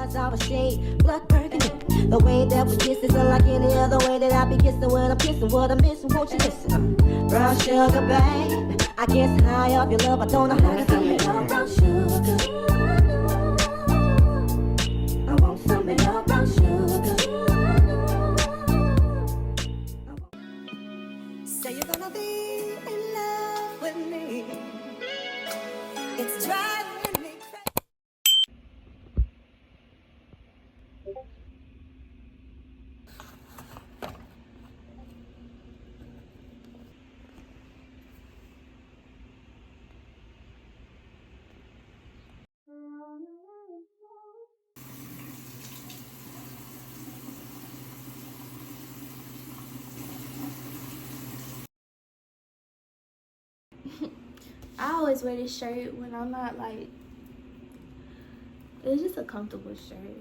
eyes of a shade, blood burgundy. The way that we kiss isn't like any other way that I be kissing when I'm kissing. What I'm missing, won't you listen? Brown sugar, babe. I guess high off your love, I don't know how to give me your brown sugar. I want some of your brown sugar. Say you're gonna be in love with me. It's driving me crazy. I always wear this shirt when I'm not like, it's just a comfortable shirt.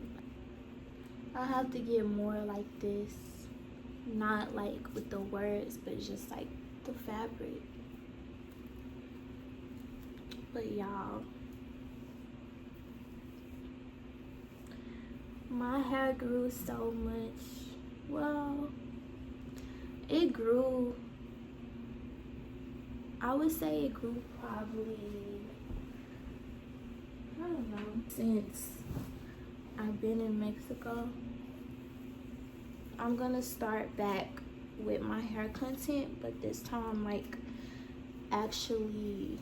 I have to get more like this, not like with the words, but just like the fabric. But y'all, my hair grew so much. Well, it grew, I would say it grew probably, I don't know, since I've been in Mexico. I'm gonna start back with my hair content, but this time like actually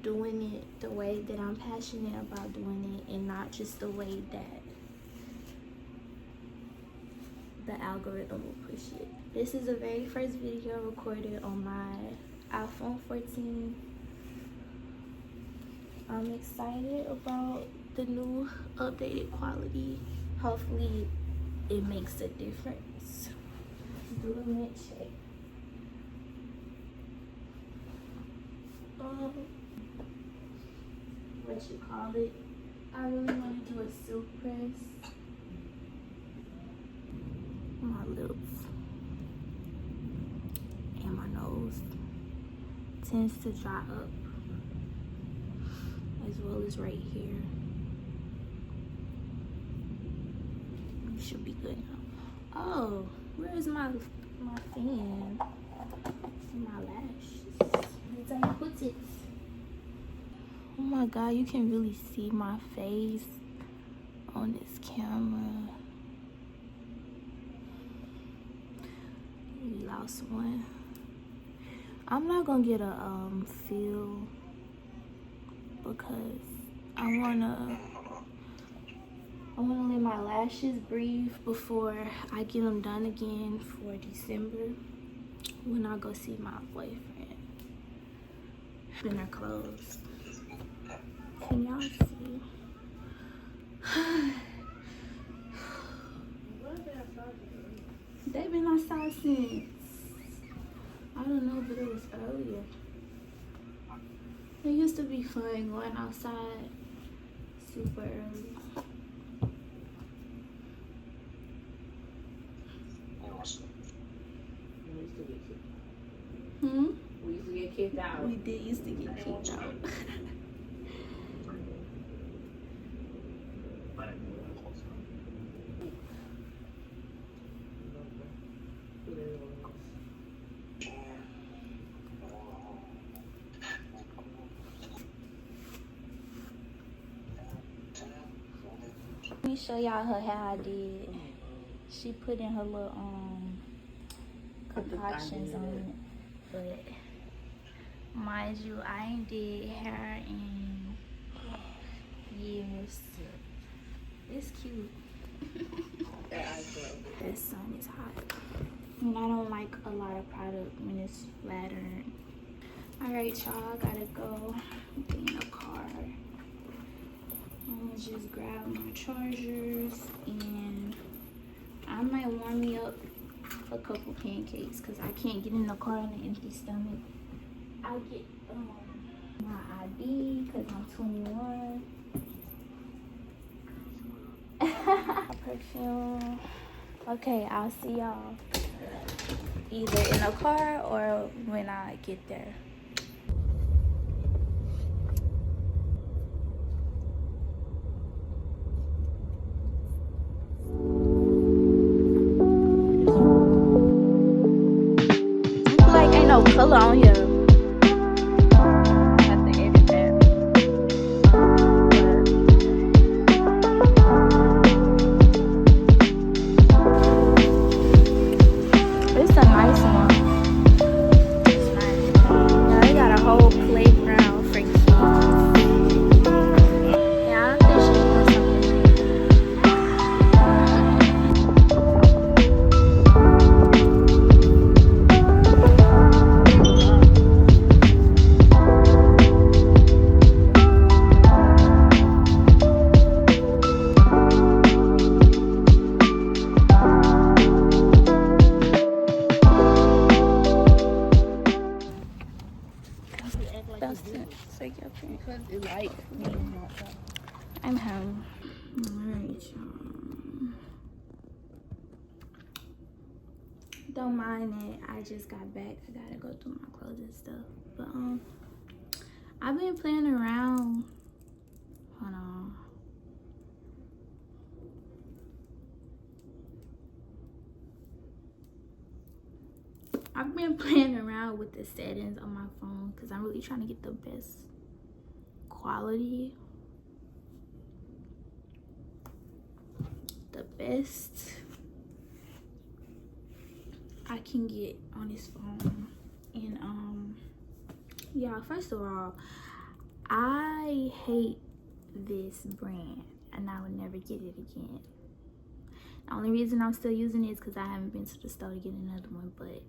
doing it the way that I'm passionate about doing it, and not just the way that the algorithm will push it. This is the very first video recorded on my iPhone 14. I'm excited about the new updated quality. Hopefully it makes a difference. Do a mint check. What you call it? I really want to do a silk press. My lips and my nose tends to dry up, as well as right here. It should be good now. Oh, where is my fan? My lashes. Where did I put it? Oh my god, you can really see my face on this camera. We lost one. I'm not gonna get a feel because I wanna let my lashes breathe before I get them done again for December when I go see my boyfriend. And they're closed. Can y'all see? They've been outside since, I don't know, but it was earlier. It used to be fun going outside super early. We used to get kicked out. We did used to get kicked out. Let me show y'all her hair I did. She put in her little concoctions on it, but mind you, I ain't did hair in years. It's cute. The sun is hot, and I don't like a lot of product when it's flattering. Alright, y'all, I gotta go. Be in a car. I'm gonna just grab my chargers, and I might warm me up a couple pancakes because I can't get in the car on an empty stomach. I'll get my ID because I'm 21. Perfume. Okay, I'll see y'all either in the car or when I get there. Alright, y'all. Don't mind it. I just got back. I gotta go through my clothes and stuff. But I've been playing around. Hold on. I've been playing around with the settings on my phone because I'm really trying to get the best quality. The best I can get on this phone. And yeah, first of all, I hate this brand and I would never get it again. The only reason I'm still using it is because I haven't been to the store to get another one. But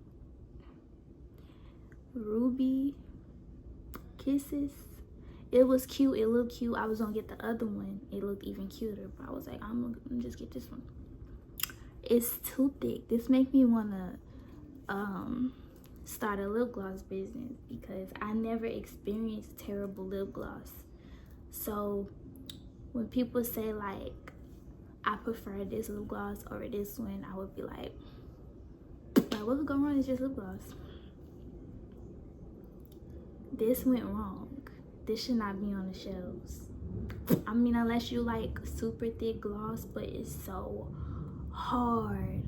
Ruby Kisses, it was cute, it looked cute. I was gonna get the other one, it looked even cuter, but I was like, I'm gonna just get this one. It's too thick. This make me wanna start a lip gloss business because I never experienced terrible lip gloss. So when people say like I prefer this lip gloss over this one, I would be like what could go wrong? It's just lip gloss. This went wrong. This should not be on the shelves. I mean, unless you like super thick gloss, but it's so hard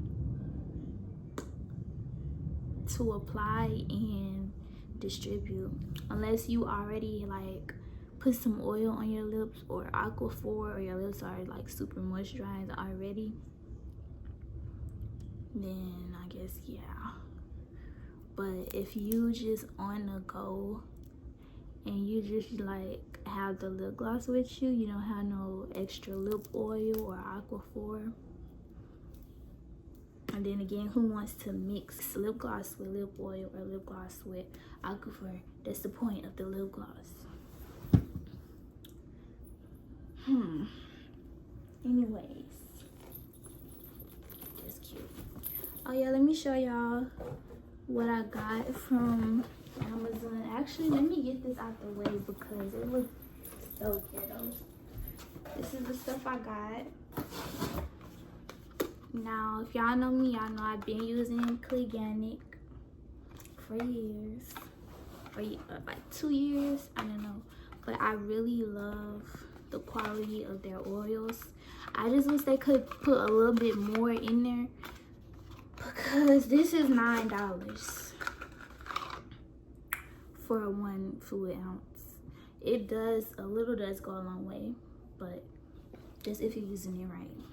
to apply and distribute. Unless you already like put some oil on your lips or Aquaphor, or your lips are like super moisturized already, then I guess yeah. But if you just on the go and you just like have the lip gloss with you, you don't have no extra lip oil or Aquaphor. And then again, who wants to mix lip gloss with lip oil or lip gloss with Aquaphor? That's the point of the lip gloss. Anyways, that's cute. Oh yeah, let me show y'all what I got from Amazon. Actually, let me get this out the way because it looks so ghetto. This is the stuff I got. Now, if y'all know me, y'all know I've been using 𝑾𝒂𝒕𝒄𝒉 for years. For like 2 years, I don't know. But I really love the quality of their oils. I just wish they could put a little bit more in there because this is $9 for a 1 fluid ounce. It does, a little does go a long way, but just if you're using it right.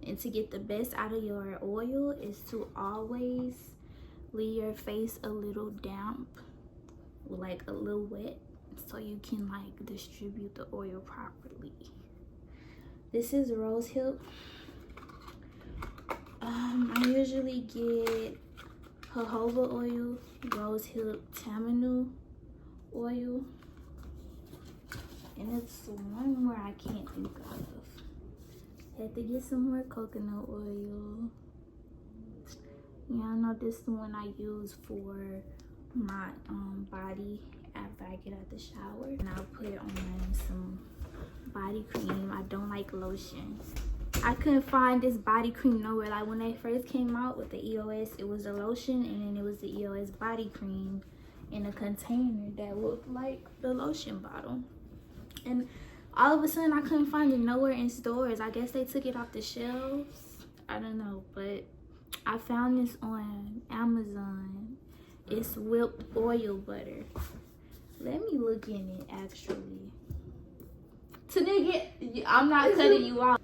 And to get the best out of your oil is to always leave your face a little damp, like a little wet, so you can like distribute the oil properly. This is rose hip. I usually get jojoba oil, rose hip tamanu oil, and it's one more I can't think of. Had to get some more coconut oil. Yeah, I know this is the one I use for my body after I get out the shower. And I'll put on some body cream. I don't like lotion. I couldn't find this body cream nowhere. Like when they first came out with the EOS, it was a lotion, and then it was the EOS body cream in a container that looked like the lotion bottle. And all of a sudden, I couldn't find it nowhere in stores. I guess they took it off the shelves. I don't know, but I found this on Amazon. It's whipped oil butter. Let me look in it, actually. I'm not cutting you out.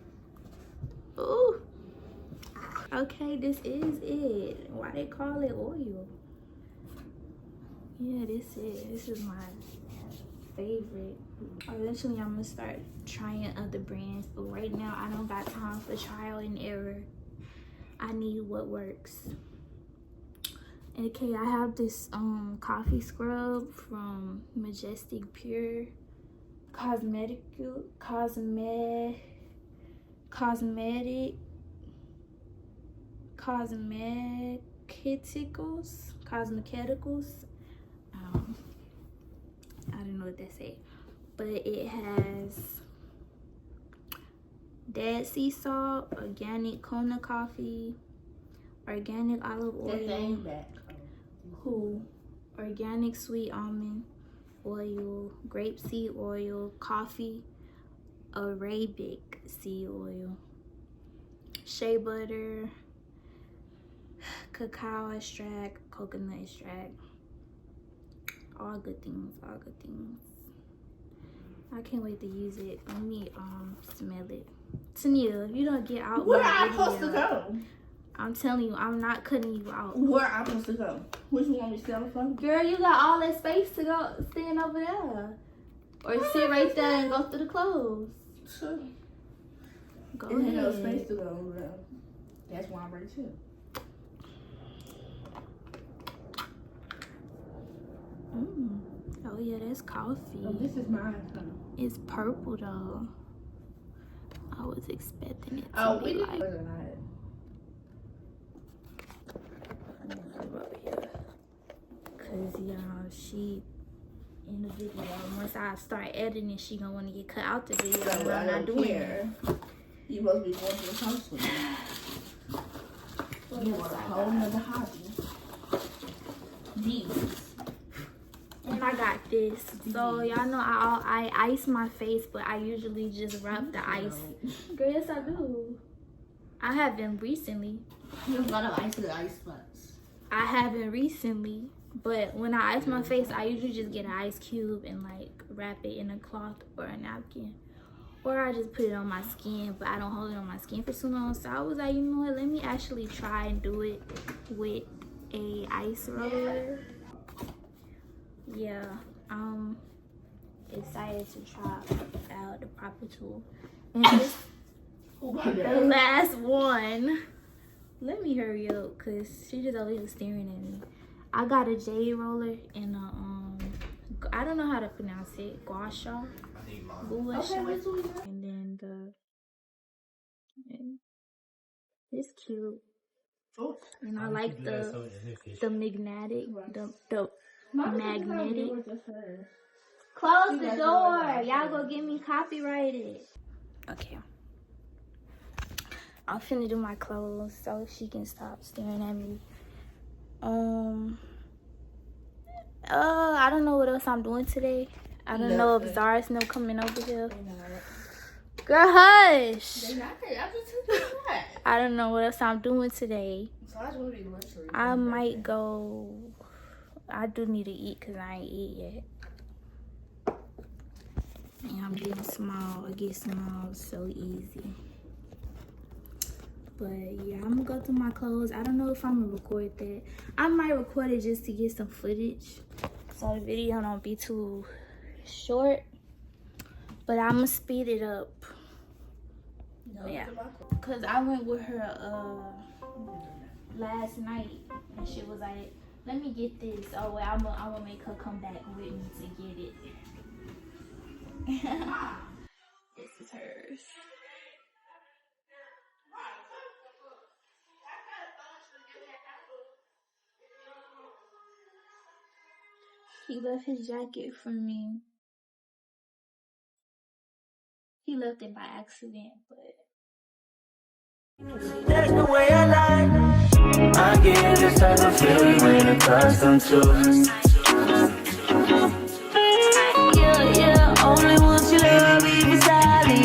Ooh. Okay, this is it. Why they call it oil? Yeah, this is my favorite. Eventually I'm gonna start trying other brands, but right now I don't got time for trial and error. I need what works. Okay, I have this coffee scrub from Majestic Pure Cosmeceuticals. I don't know what that say, but it has dead sea salt, organic Kona coffee, organic olive oil, organic sweet almond oil, grapeseed oil, coffee, Arabic sea oil, shea butter, cacao extract, coconut extract. All good things, all good things. I can't wait to use it. Let me smell it. Tania, if you don't get out Where my I video, supposed to go? I'm telling you, I'm not cutting you out. Where I supposed to go? Which one want me to sell from? Girl, you got all that space to go stand over there. Or sit right there and go through the clothes. Sure. Go There's ahead. no space to go over there. That's why I'm ready too. Oh yeah, that's coffee. Oh, this is mine. It's purple though. I was expecting it to Oh, be we did. like. Cause y'all, she in the video. Once I start editing, she gonna want to get cut out the video. So but I'm not doing it. You must be going to the house with me. You want a whole nother hobby. These. And I got this. So y'all know I ice my face, but I usually just rub the ice. Girl, yes I do. I haven't recently. You have a lot of ice in the ice spots. I haven't recently, but when I ice my face, I usually just get an ice cube and like wrap it in a cloth or a napkin. Or I just put it on my skin, but I don't hold it on my skin for so long. So I was like, you know what, let me actually try and do it with a ice roller. Yeah, I'm excited to try out the proper tool. And this the last one. Let me hurry up, cause she just over here staring at me. I got a jade roller and a I don't know how to pronounce it. Xoxo. And then it's cute. And I like the magnetic, the magnetic. Close the door. Y'all go get me copyrighted. Okay. I'm finna do my clothes so she can stop staring at me. I don't know what else I'm doing today. I don't know if Zara's no coming over here. Girl, hush. I don't know what else I'm doing today. I might go. I do need to eat because I ain't eat yet. And I'm getting small. I get small so easy. But yeah, I'm gonna go through my clothes. I don't know if I'm gonna record that. I might record it just to get some footage, so the video don't be too short. But I'm gonna speed it up. Yeah, cause I went with her last night, and she was like, "Let me get this." Oh well, I'm gonna make her come back with me to get it. This is hers. He left his jacket for me. He left it by accident, but that's the way I like. I get this type of feeling you ain't accustomed to. Yeah, only once you love me beside me.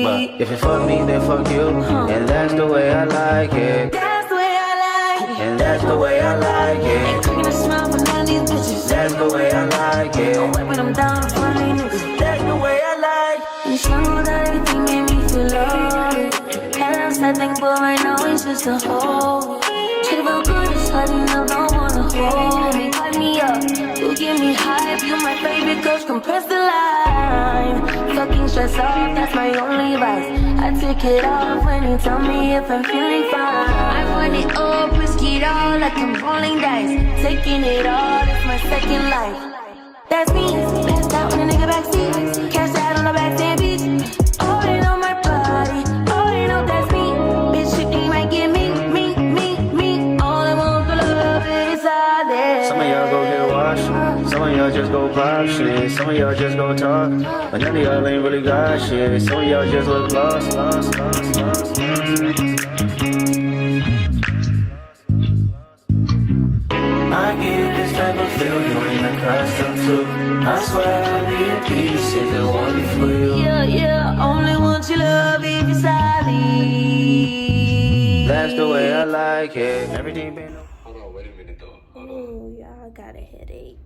But if you fuck me, then fuck you. And that's the way I like it. That's the way I like it. And that's the way I like it. Ain't taking a smile from none of these bitches. That's the way I like it. Don't wait when I'm down in front of these niggas. That's the way I like it. You know that everything made me feel low. And I'm something, but right now it's just a hole. Shit felt good, it's hard enough, don't wanna hold me. Pipe me up, you give me hype. You my favorite coach, compress the line. Fucking stress off, that's my only vice. I take it off when you tell me if I'm feeling fine. I want it all, risk it all like I'm rolling dice. Taking it all, it's my second life. That's me, passed out in a nigga backseat. Cash out on the backseat, bitch. Oh, they know my body, oh, they know that's me. Bitch, you think you might get me. All I want for love is all there. Some of y'all go get washed, some of y'all just go pop shit. Some when y'all just go talk. But none of y'all ain't really got shit. Some of y'all just look lost. I get this type of feel you ain't accustomed to. I swear I'll be at peace if it wasn't for you. Yeah, only want your love if you're silent. That's the way I like it. Everything been. Hold on, wait a minute though. Hold on. Oh, y'all got a headache.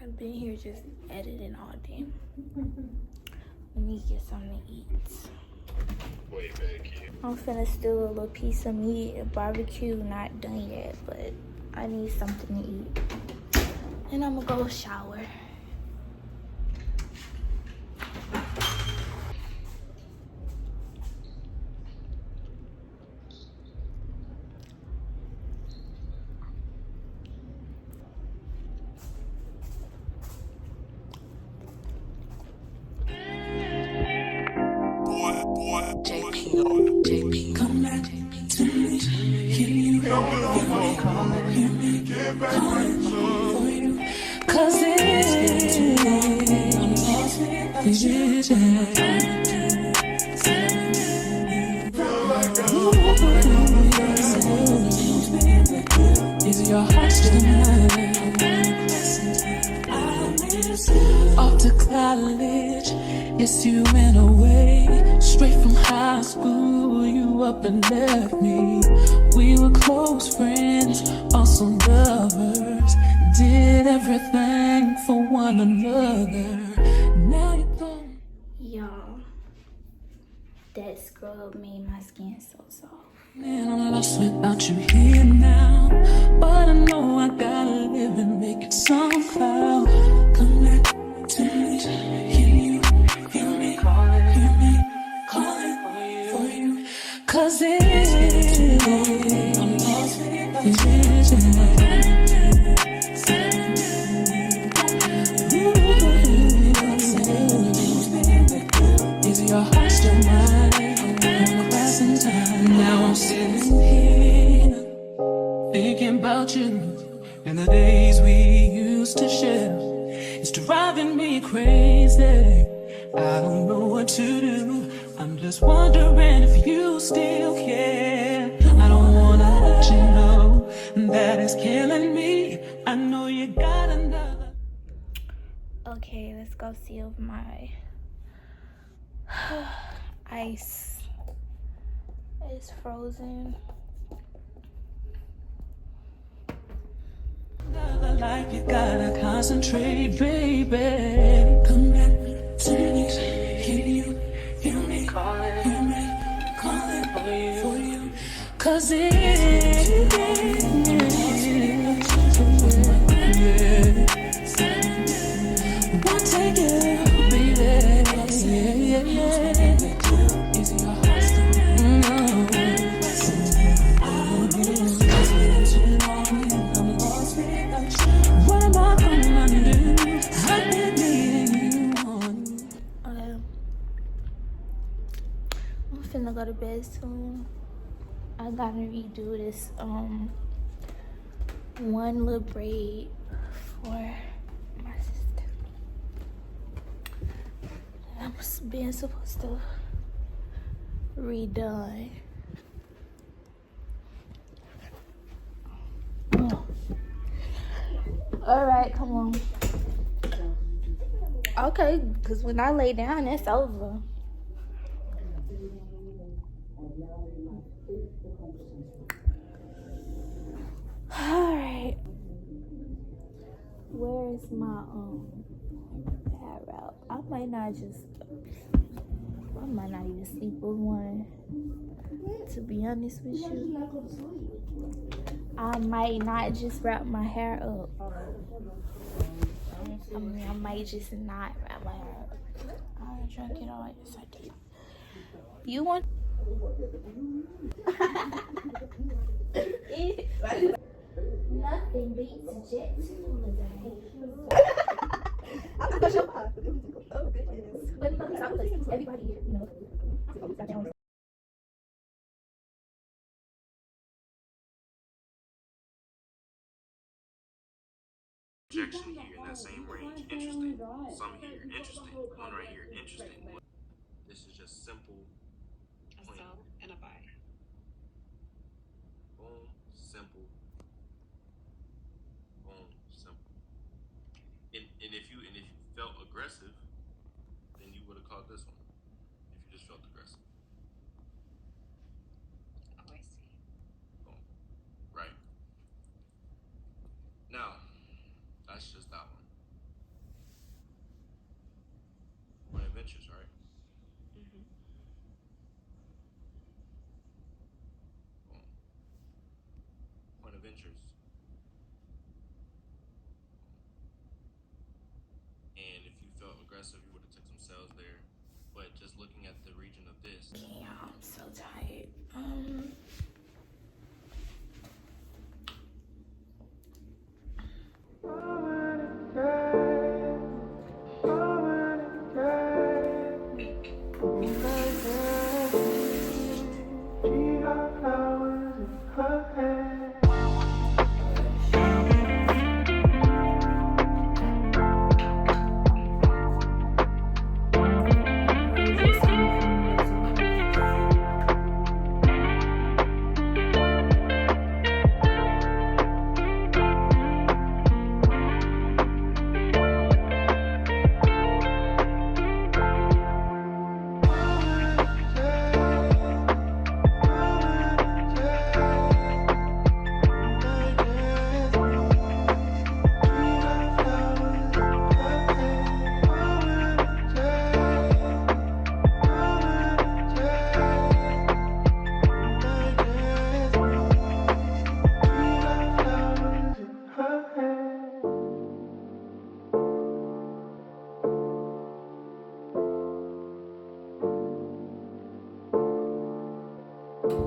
I've been here just editing all day. Let me get something to eat. Wait, back here. I'm finna steal a little piece of meat. Barbecue not done yet, but I need something to eat. And I'm gonna go shower. JP, come back to me. Can you hear me? For you, 'cause it's is your heart still mine? Off to college, yes, you went away. Straight from high school, you up and left me. We were close friends, also lovers. Did everything for one another. Now you're gone. Y'all, that scrub made my skin so soft. Man, I'm lost without you here now. But I know I gotta live and make it somehow. Come back to me. Can you hear me? Hear me calling for you. 'Cause it's is your heart still mine? Passing time. Now I'm sitting here thinking about you and the days we used to share. It's driving me crazy. I don't know what to do. I'm just wondering if you still care. I don't wanna let you know that it's killing me. I know you got another. Okay, let's go see if my ice is frozen. Another life, you gotta concentrate, baby. Come back to me. Can you hear me? Hear me calling for you. 'Cause one take it, baby. Is your heart what am I gonna do? I did need you on. Okay. I'm finna go to bed soon. I gotta redo this one little braid for my sister. I'm being supposed to redone. Oh. All right, come on. Okay, because when I lay down, it's over. All right. Where is my pad route? I might not even sleep with one. To be honest with you, I might not just wrap my hair up. I mean, I might just not wrap my hair up. I drank it all. Yes, I did. You want? Nothing beats a jet to everybody, you know. projection here in that same range. Interesting. Some here, interesting. One right here, interesting. This is just simple. A sell and a buy. Boom, simple. Boom, simple. And if you felt aggressive, then you would have caught this one. If you just felt aggressive. Oh, I see. Boom. Right. Now, that's just that one. Point of interest, right? Mm-hmm. Boom. Point of interest. And if you felt aggressive, you would have took some sales there. But just looking at the region of this. Yeah, I'm so tired.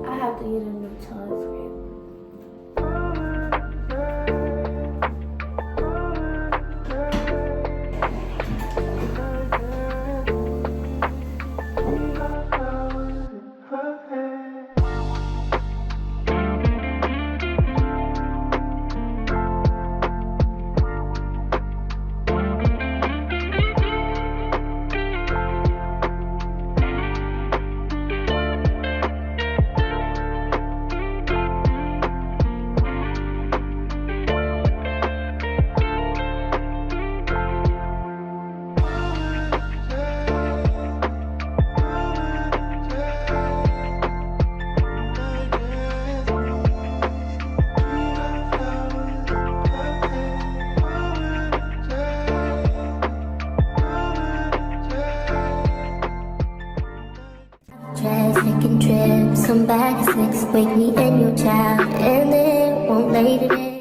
I have to get a new telescope. Taking trips, come back, sex, wake me and your child, and it won't lay today.